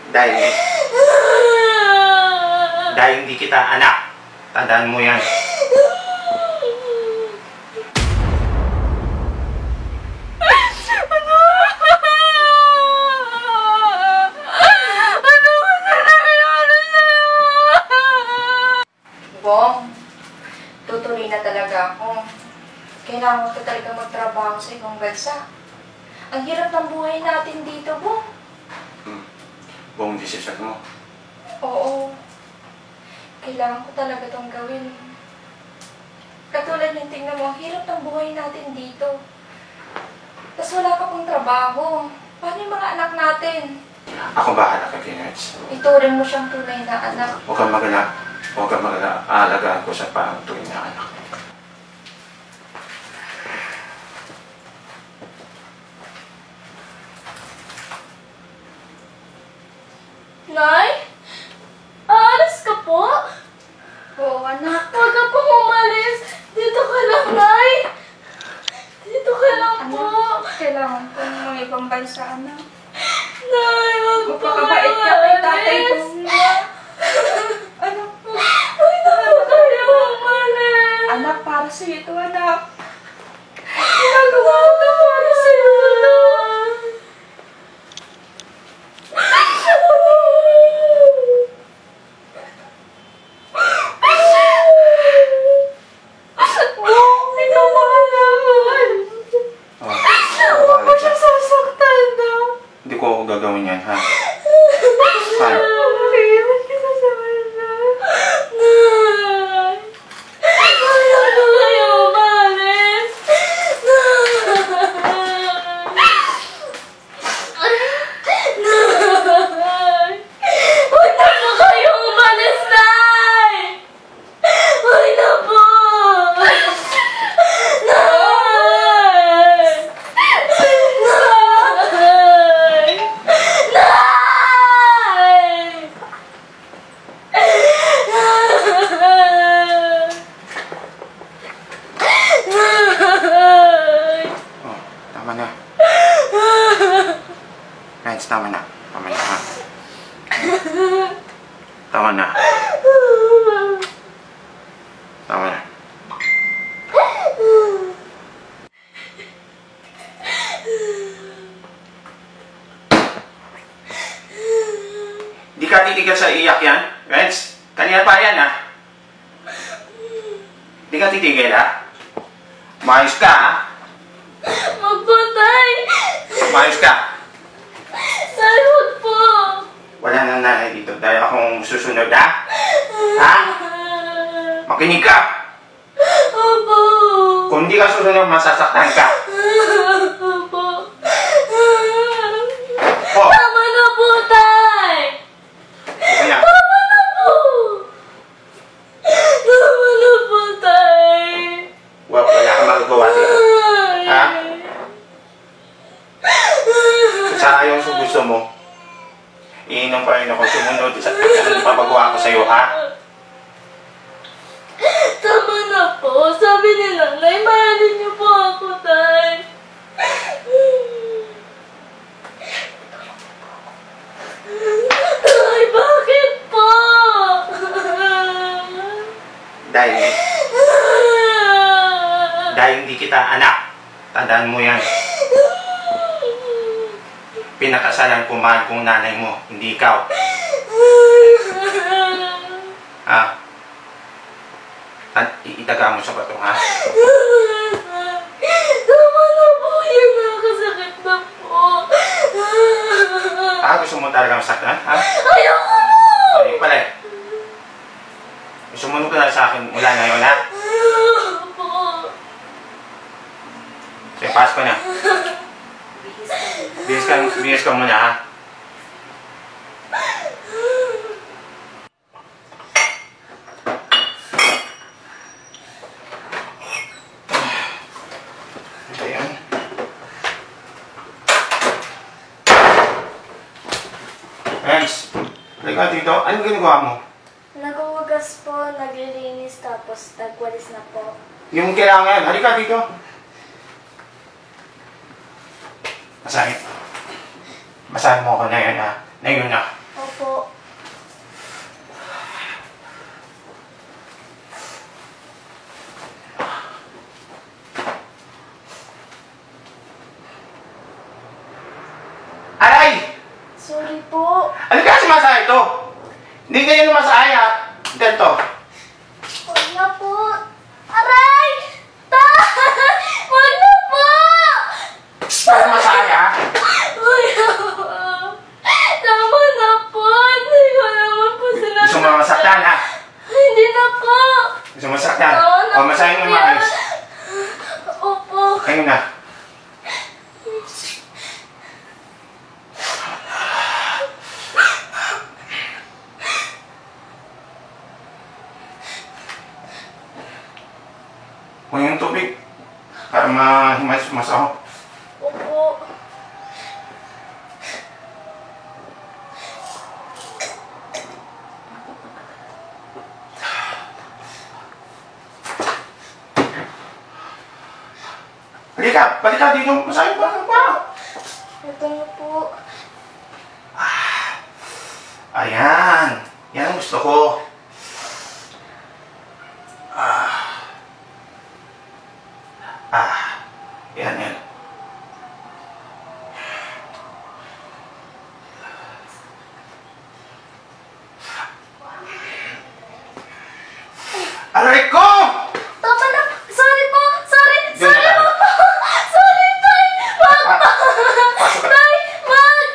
Dahil hindi kita anak. Tandaan mo yan. Bong, tutuloy na talaga ako. Kailangan ko talaga magtrabaho sa ibang bansa. Ang hirap ng buhay natin dito, Bong. Buong desisyon mo. Oo. Kailangan ko talaga itong gawin. Katulad yung tingnan mo, ang hirap ng buhay natin dito. Tapos wala ka pang trabaho. Paano yung mga anak natin? Ako bahala kay Phoenix. Ituring mo siyang tunay na anak. Huwag kang mag-alala. Huwag kang mag-alala. Aalagaan ko sa parang tuwing na anak. Nay? Aalis ka po? Oo, anak. Huwag ka pong umalis. Dito ka lang, Nay. Dito ka lang po. Anak, kailangan ko ng mga ibang bansa, anak. Nay, huwag po Magpakabait ka kay tatay ko. Anak, Huwag na po kayo umalis. anak, para sa'yo ito, anak. Ginagawa ko para sa'yo, Nay. Ikaw mahalaman. Huwag mo siya sasaktan, na. Hindi ko gagawin yan, ha? Iiwan kita sa kanya. Nay! Ayaw ko kayo umalis. Nay! Huwag na po kayo umalis, Nay! Huwag na po! Nay! Nay! Oh, tama na. Friends, tama na. Tama na, ha? Tama na. Tama na. Di ka titigil sa iyak yan, friends. Kanina pa yan, ha? Di ka titigil, ha? Maayos ka, ha? Magpatay! Maayos ka. Tay, huwag po! Wala nang nanay dito dahil akong susunod, ha? Ha? Makinig ka. Opo! Kung hindi ka susunod, masasaktan ka. Opo! Oh, Tama na po, Tay! kaya. Tama na po! Tama na po, Tay! Wala kang magagawa dito. Ha? Kung saan ayaw sa gusto mo, iinom pa rin ako sumunod sa papagawa ko sa'yo, ha? Tama na po! Sabi ni Nanay, mahalin niyo po ako, Tay! Tay, bakit po? Dahil hindi kita anak. Tandaan mo yan. Pinakasalan ko mahal kong nanay mo, hindi ikaw. Ha? At itaga mo sa batong, ha? Tama na po yan, nakasakit na po. Gusto mo talaga masaktan, ha? Ayoko mo! Ay, pala. Sumunod ka na sa akin mula ngayon, ha? Ayoko po. Sige, pass ko na. Bihis ka muna, ha? Ayan. Friends, halika dito. Anong ginagawa mo? Nagwawagas po, naglilinis, tapos nagwalis na po. Yung kailangan. Halika dito. Masahin. Masahin mo ako na yun, ha? Na yun, ha? Ano kasi masahe ito? Hindi kayo masahe ha? Ganito. Huwag na po. Aray! Huwag na po! Ano masahe ha? Huwag na po. Tama na po. Hindi ko naman po sila. Gusto mo masaktan ha? Hindi na po. Gusto mo masaktan? Oo na O masahe mo maayos. Opo. Kayo na. Huwag yung tubig para mahimas masaho. Opo. Balik ka dito. Masahe pa. Ito na po. Ayan. Yan ang gusto ko. Yan. Aray ko! Tama na. Sorry po. Sorry Diyan na tayo. po. Sorry, Tay. Wag Pa- po. pasok ka. Tay, wag.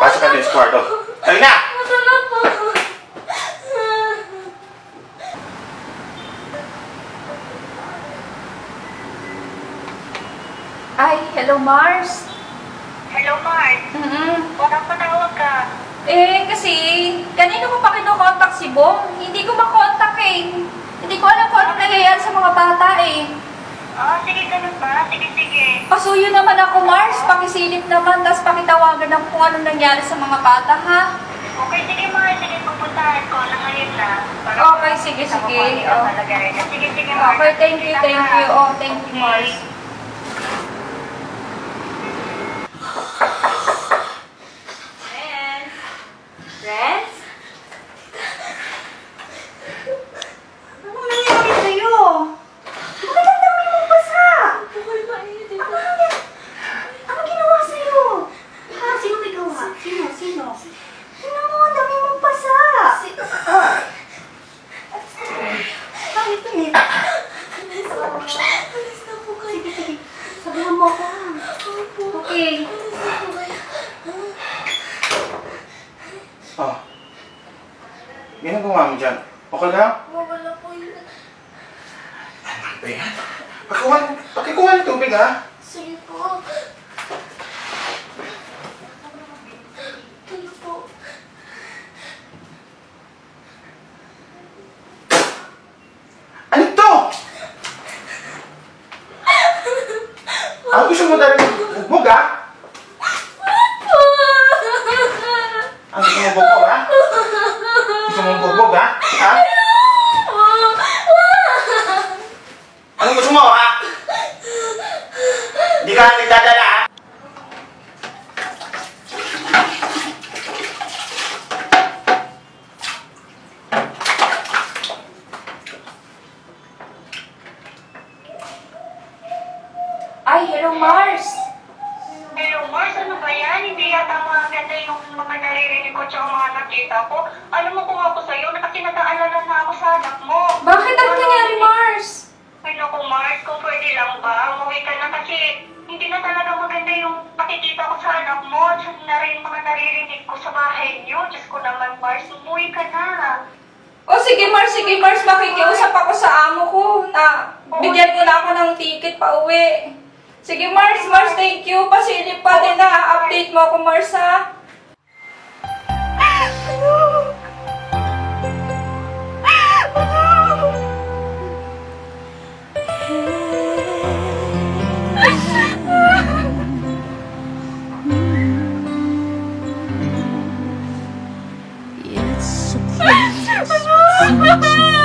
Pasok ka din sa kwarto. Tayo na! Ito na po. Ay, hello Mars. Hello, Mark. Parang patawag ka. Kasi, kanino mo pa kinokontak si Bong? Hindi ko makontak eh. Hindi ko alam kung anong nangyayari sa mga bata eh. Sige, ganun ba? Sige. Pasuyo naman ako, Mars. Pakisilip naman, tapos pakitawagan ng kung anong nangyari sa mga bata, ha? Okay, sige, Mark. Sige, pupuntahan ko na ngayon na. Okay, sige. Sige, Mark. Okay, thank you. Oh, thank you, Mars. Friends? Anong nangyari sa'yo? Bakit ang dami mong basa? Ano ginawa sa'yo? Sino may gawa? Sino? Sino mo? Ang dami mong basa. Bakit ulit? Alis na po kayo. Sige. Sabihan mo ako. Okay. Ginagawa mo dyan. Okay lang? Mawala po yun. Ano ba yan? Pakikuha ng tubig ha? Sige po. Ano po? Ano to? Gusto mo talaga bugbog ha? Gusto mo bugbog ha? Gusto mo bugbog ha? Ha? Anong gusto mo ha? Hindi ka nagdadala ha? Ay, hello Mars. Hello, Mars. Ano ba yan? Hindi yata maganda yung mga naririnig ko tsaka mga nakita ko. Alam mo kung ako sa'yo, nagaalala na ako sa anak mo. Bakit ang nangyari, Mars? Ay, naku, Mars, kung pwede lang ba, umuwi ka na kasi hindi na talaga maganda yung pakikita ko sa anak mo at na rin mga naririnig ko sa bahay niyo. Diyos ko naman, Mars, umuwi ka na. Sige Mars, makikiusap ako sa amo ko na bigyan ko na ako ng ticket pa uwi. Sige Mars, thank you. Pasilip pa din na update mo ako, Mars, ha? It's a place with